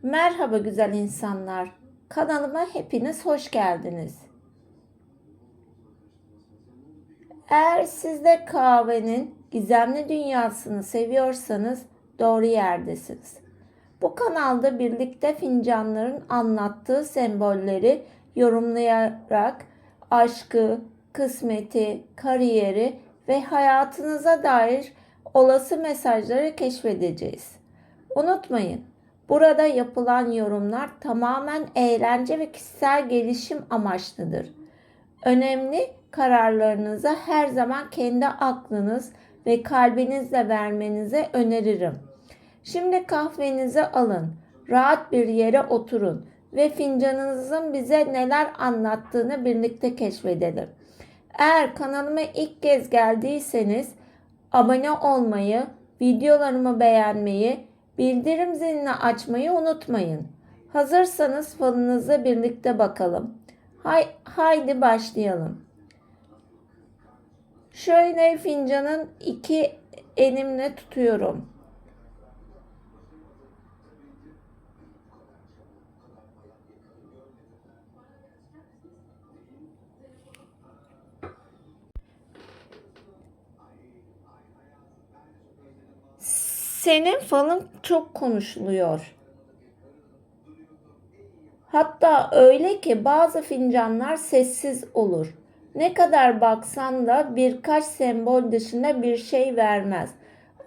Merhaba güzel insanlar. Kanalıma hepiniz hoş geldiniz. Eğer siz de kahvenin gizemli dünyasını seviyorsanız doğru yerdesiniz. Bu kanalda birlikte fincanların anlattığı sembolleri yorumlayarak aşkı, kısmeti, kariyeri ve hayatınıza dair olası mesajları keşfedeceğiz. Unutmayın, burada yapılan yorumlar tamamen eğlence ve kişisel gelişim amaçlıdır. Önemli kararlarınızı her zaman kendi aklınız ve kalbinizle vermenizi öneririm. Şimdi kahvenizi alın, rahat bir yere oturun ve fincanınızın bize neler anlattığını birlikte keşfedelim. Eğer kanalıma ilk kez geldiyseniz abone olmayı, videolarımı beğenmeyi, bildirim zilini açmayı unutmayın. Hazırsanız falınıza birlikte bakalım. Haydi başlayalım. Şöyle fincanın iki elimle tutuyorum. Senin falın çok konuşuluyor. Hatta öyle ki bazı fincanlar sessiz olur. Ne kadar baksan da birkaç sembol dışında bir şey vermez.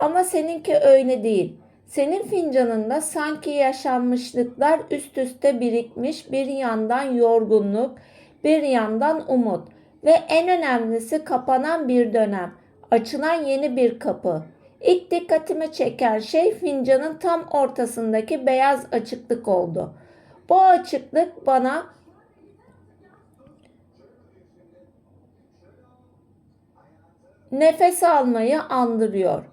Ama seninki öyle değil. Senin fincanında sanki yaşanmışlıklar üst üste birikmiş, bir yandan yorgunluk, bir yandan umut ve en önemlisi kapanan bir dönem, açılan yeni bir kapı. İlk dikkatimi çeken şey fincanın tam ortasındaki beyaz açıklık oldu. Bu açıklık bana nefes almayı andırıyor.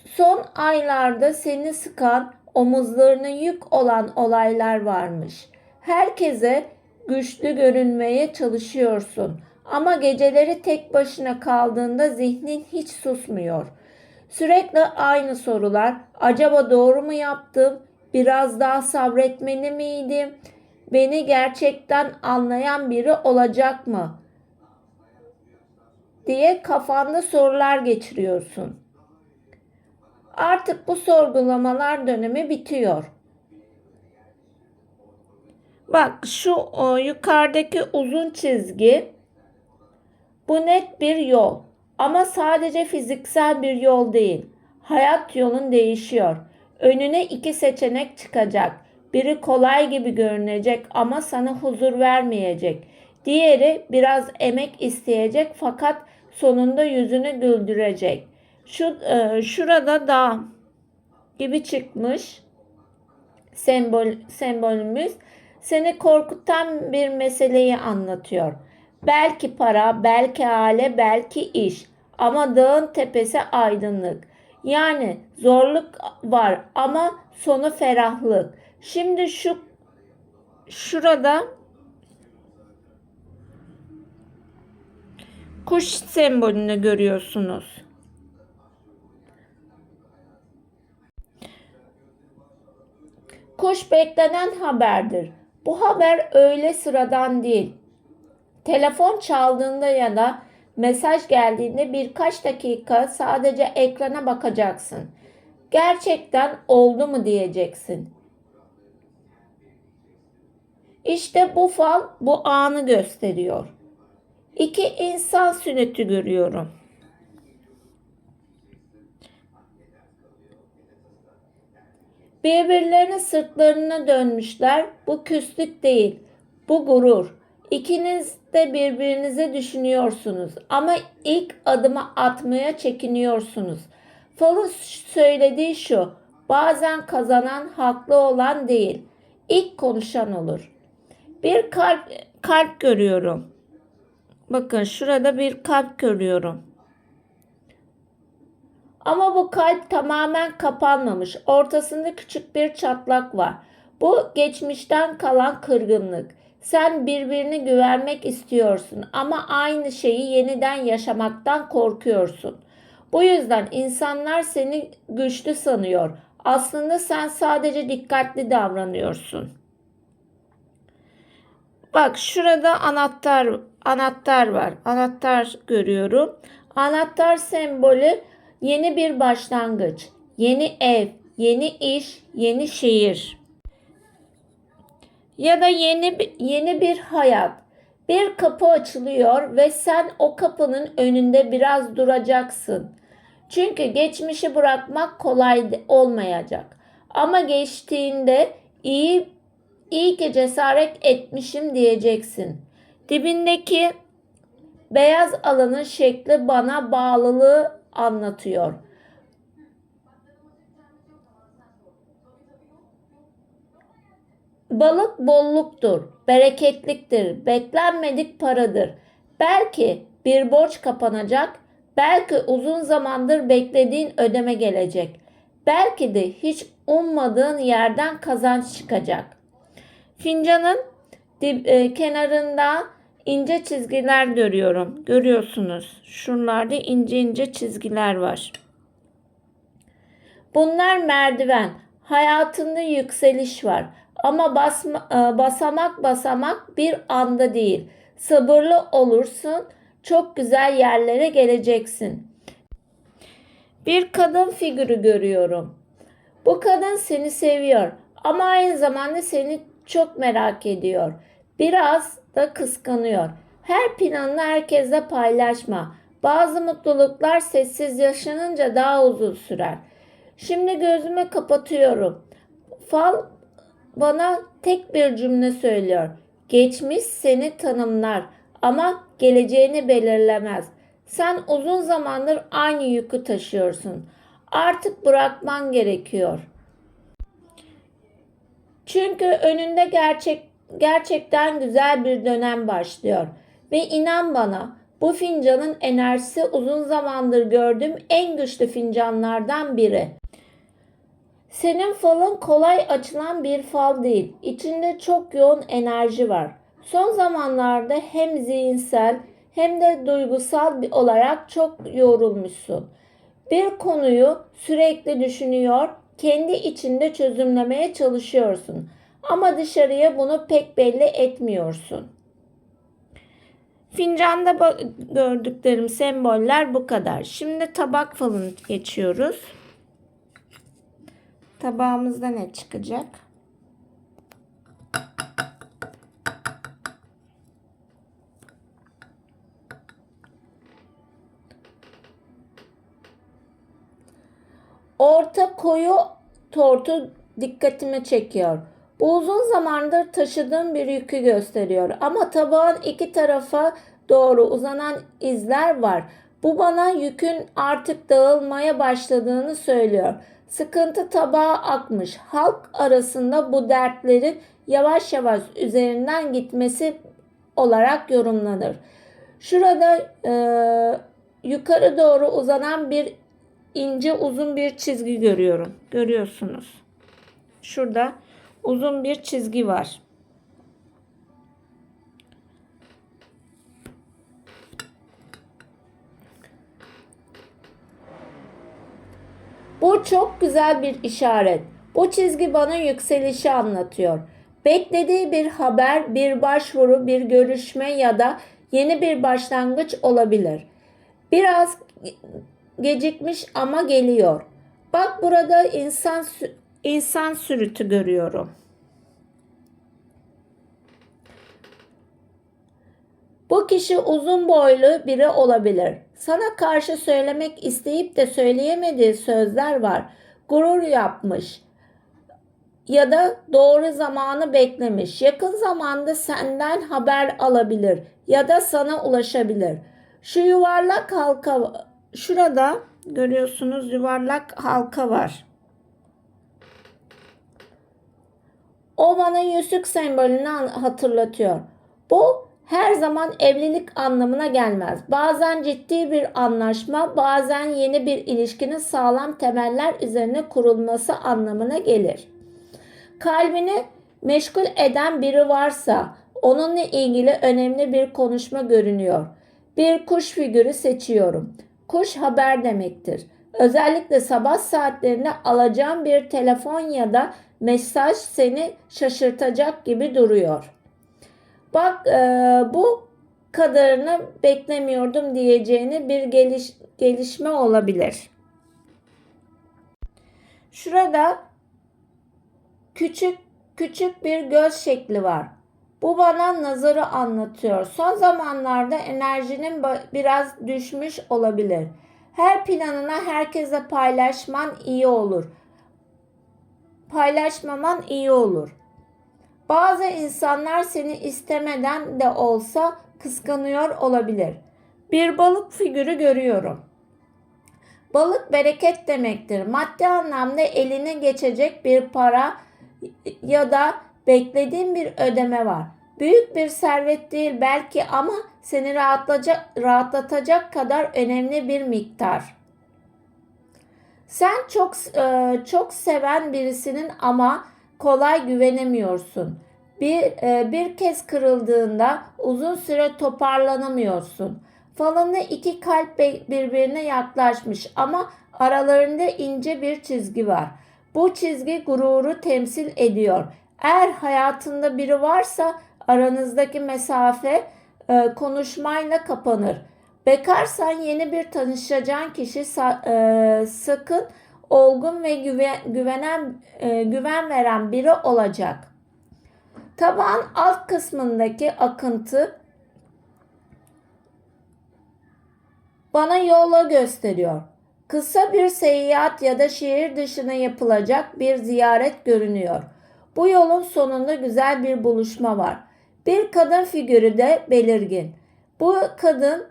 Son aylarda seni sıkan, omuzlarına yük olan olaylar varmış. Herkese güçlü görünmeye çalışıyorsun ama geceleri tek başına kaldığında zihnin hiç susmuyor. Sürekli aynı sorular. Acaba doğru mu yaptım? Biraz daha sabretmeli miydim? Beni gerçekten anlayan biri olacak mı? Diye kafanda sorular geçiriyorsun. Artık bu sorgulamalar dönemi bitiyor. Bak şu yukarıdaki uzun çizgi, bu net bir yol. Ama sadece fiziksel bir yol değil. Hayat yolun değişiyor. Önüne iki seçenek çıkacak. Biri kolay gibi görünecek ama sana huzur vermeyecek. Diğeri biraz emek isteyecek fakat sonunda yüzünü güldürecek. Şurada dağ gibi çıkmış sembolümüz seni korkutan bir meseleyi anlatıyor. Belki para, belki aile, belki iş. Ama dağın tepesi aydınlık. Yani zorluk var ama sonu ferahlık. Şimdi şurada kuş sembolünü görüyorsunuz. Kuş beklenen haberdir. Bu haber öyle sıradan değil. Telefon çaldığında ya da mesaj geldiğinde birkaç dakika sadece ekrana bakacaksın. Gerçekten oldu mu diyeceksin. İşte bu fal bu anı gösteriyor. İki insan sünneti görüyorum. Birbirlerine sırtlarına dönmüşler. Bu küslük değil, bu gurur. İkiniz de birbirinizi düşünüyorsunuz ama ilk adımı atmaya çekiniyorsunuz. Fal'ın söylediği şu, bazen kazanan haklı olan değil, ilk konuşan olur. Bir kalp görüyorum. Bakın şurada bir kalp görüyorum. Ama bu kalp tamamen kapanmamış. Ortasında küçük bir çatlak var. Bu geçmişten kalan kırgınlık. Sen birbirini güvenmek istiyorsun ama aynı şeyi yeniden yaşamaktan korkuyorsun. Bu yüzden insanlar seni güçlü sanıyor Aslında sen sadece dikkatli davranıyorsun. Bak şurada anahtar var. Anahtar görüyorum. Anahtar sembolü yeni bir başlangıç, yeni ev, yeni iş, yeni şehir ya da yeni bir hayat. Bir kapı açılıyor ve sen o kapının önünde biraz duracaksın. Çünkü geçmişi bırakmak kolay olmayacak. Ama geçtiğinde iyi ki cesaret etmişim diyeceksin. Dibindeki beyaz alanın şekli bana bağlılığı anlatıyor. Balık bolluktur, bereketliktir, beklenmedik paradır. Belki bir borç kapanacak, belki uzun zamandır beklediğin ödeme gelecek. Belki de hiç ummadığın yerden kazanç çıkacak. Fincanın kenarında ince çizgiler görüyorum. Görüyorsunuz. Şuralarda ince ince çizgiler var. Bunlar merdiven. Hayatında yükseliş var. Ama basamak basamak bir anda değil. Sabırlı olursun, çok güzel yerlere geleceksin. Bir kadın figürü görüyorum. Bu kadın seni seviyor ama aynı zamanda seni çok merak ediyor. Biraz da kıskanıyor. Her planını herkesle paylaşma. Bazı mutluluklar sessiz yaşanınca daha uzun sürer. Şimdi gözümü kapatıyorum. Fal bana tek bir cümle söylüyor. Geçmiş seni tanımlar ama geleceğini belirlemez. Sen uzun zamandır aynı yükü taşıyorsun. Artık bırakman gerekiyor. Çünkü önünde gerçekten güzel bir dönem başlıyor. Ve inan bana, bu fincanın enerjisi uzun zamandır gördüğüm en güçlü fincanlardan biri. Senin falın kolay açılan bir fal değil. İçinde çok yoğun enerji var. Son zamanlarda hem zihinsel hem de duygusal olarak çok yorulmuşsun. Bir konuyu sürekli düşünüyor, kendi içinde çözümlemeye çalışıyorsun. Ama dışarıya bunu pek belli etmiyorsun. Fincanda gördüklerim semboller bu kadar. Şimdi tabak falını geçiyoruz. Tabağımızda ne çıkacak? Orta koyu tortu dikkatimi çekiyor. Bu uzun zamandır taşıdığım bir yükü gösteriyor. Ama tabağın iki tarafa doğru uzanan izler var. Bu bana yükün artık dağılmaya başladığını söylüyor. Sıkıntı tabağa akmış. Halk arasında bu dertlerin yavaş yavaş üzerinden gitmesi olarak yorumlanır. Şurada yukarı doğru uzanan bir ince uzun bir çizgi görüyorum. Görüyorsunuz. Şurada uzun bir çizgi var. Bu çok güzel bir işaret. Bu çizgi bana yükselişi anlatıyor. Beklediği bir haber, bir başvuru, bir görüşme ya da yeni bir başlangıç olabilir. Biraz gecikmiş ama geliyor. Bak burada insan sürütü görüyorum. Bu kişi uzun boylu biri olabilir. Sana karşı söylemek isteyip de söyleyemediği sözler var. Gurur yapmış ya da doğru zamanı beklemiş. Yakın zamanda senden haber alabilir ya da sana ulaşabilir. Şu yuvarlak halka, şurada görüyorsunuz, yuvarlak halka var. O bana yüzük sembolünü hatırlatıyor. Bu her zaman evlilik anlamına gelmez. Bazen ciddi bir anlaşma, bazen yeni bir ilişkinin sağlam temeller üzerine kurulması anlamına gelir. Kalbini meşgul eden biri varsa onunla ilgili önemli bir konuşma görünüyor. Bir kuş figürü seçiyorum. Kuş haber demektir. Özellikle sabah saatlerinde alacağın bir telefon ya da mesaj seni şaşırtacak gibi duruyor. Bak bu kadarını beklemiyordum diyeceğini bir gelişme olabilir. Şurada küçük küçük bir göz şekli var. Bu bana nazarı anlatıyor. Son zamanlarda enerjinin biraz düşmüş olabilir. Her planını herkese paylaşman iyi olur. Paylaşmaman iyi olur. Bazı insanlar seni istemeden de olsa kıskanıyor olabilir. Bir balık figürü görüyorum. Balık bereket demektir. Maddi anlamda eline geçecek bir para ya da beklediğin bir ödeme var. Büyük bir servet değil belki ama seni rahatlatacak kadar önemli bir miktar. Sen çok seven birisinin ama kolay güvenemiyorsun. Bir kez kırıldığında uzun süre toparlanamıyorsun. Falında iki kalp birbirine yaklaşmış ama aralarında ince bir çizgi var. Bu çizgi gururu temsil ediyor. Eğer hayatında biri varsa aranızdaki mesafe konuşmayla kapanır. Bekarsan yeni bir tanışacağın kişi sakın olgun ve güven veren biri olacak. Tabağın alt kısmındaki akıntı bana yolu gösteriyor. Kısa bir seyahat ya da şehir dışına yapılacak bir ziyaret görünüyor. Bu yolun sonunda güzel bir buluşma var. Bir kadın figürü de belirgin. Bu kadın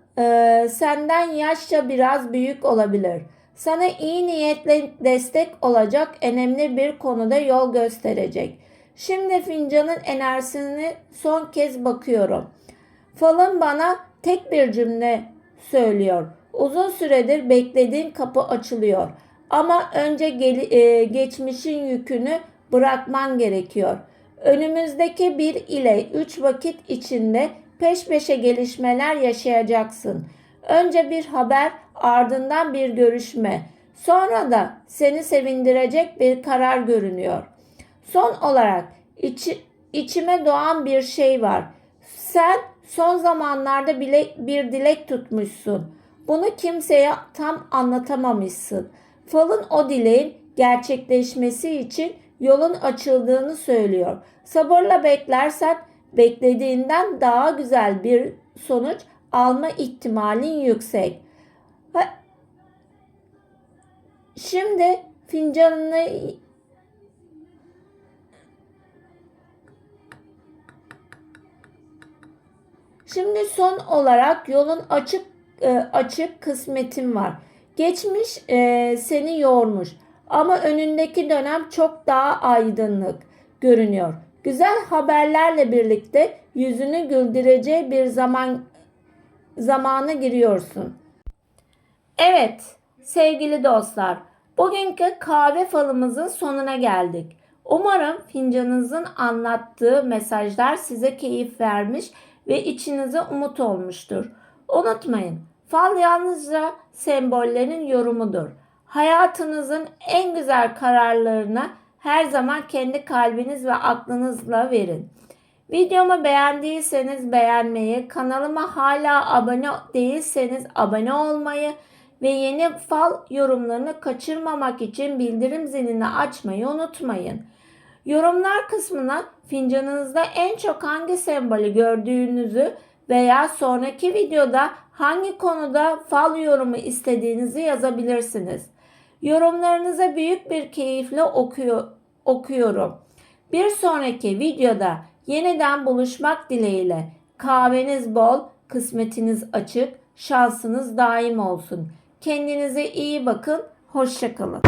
senden yaşça biraz büyük olabilir. Sana iyi niyetle destek olacak, önemli bir konuda yol gösterecek. Şimdi fincanın enerjisini son kez bakıyorum. Falın bana tek bir cümle söylüyor. Uzun süredir beklediğin kapı açılıyor. Ama önce geçmişin yükünü bırakman gerekiyor. Önümüzdeki 1 ile 3 vakit içinde peş peşe gelişmeler yaşayacaksın. Önce bir haber, ardından bir görüşme. Sonra da seni sevindirecek bir karar görünüyor. Son olarak içime doğan bir şey var. Sen son zamanlarda bile bir dilek tutmuşsun. Bunu kimseye tam anlatamamışsın. Falın o dileğin gerçekleşmesi için yolun açıldığını söylüyor. Sabırla beklersen beklediğinden daha güzel bir sonuç alma ihtimalin yüksek. Şimdi fincanını Şimdi son olarak yolun açık kısmetin var. Geçmiş seni yormuş ama önündeki dönem çok daha aydınlık görünüyor. Güzel haberlerle birlikte yüzünü güldüreceği bir zamana giriyorsun. Evet sevgili dostlar, bugünkü kahve falımızın sonuna geldik. Umarım fincanınızın anlattığı mesajlar size keyif vermiş ve içinize umut olmuştur. Unutmayın, fal yalnızca sembollerin yorumudur. Hayatınızın en güzel kararlarını her zaman kendi kalbiniz ve aklınızla verin. Videomu beğendiyseniz beğenmeyi, kanalıma hala abone değilseniz abone olmayı ve yeni fal yorumlarını kaçırmamak için bildirim zilini açmayı unutmayın. Yorumlar kısmına fincanınızda en çok hangi sembolü gördüğünüzü veya sonraki videoda hangi konuda fal yorumu istediğinizi yazabilirsiniz. Yorumlarınıza büyük bir keyifle okuyorum. Bir sonraki videoda yeniden buluşmak dileğiyle. Kahveniz bol, kısmetiniz açık, şansınız daim olsun. Kendinize iyi bakın, hoşça kalın.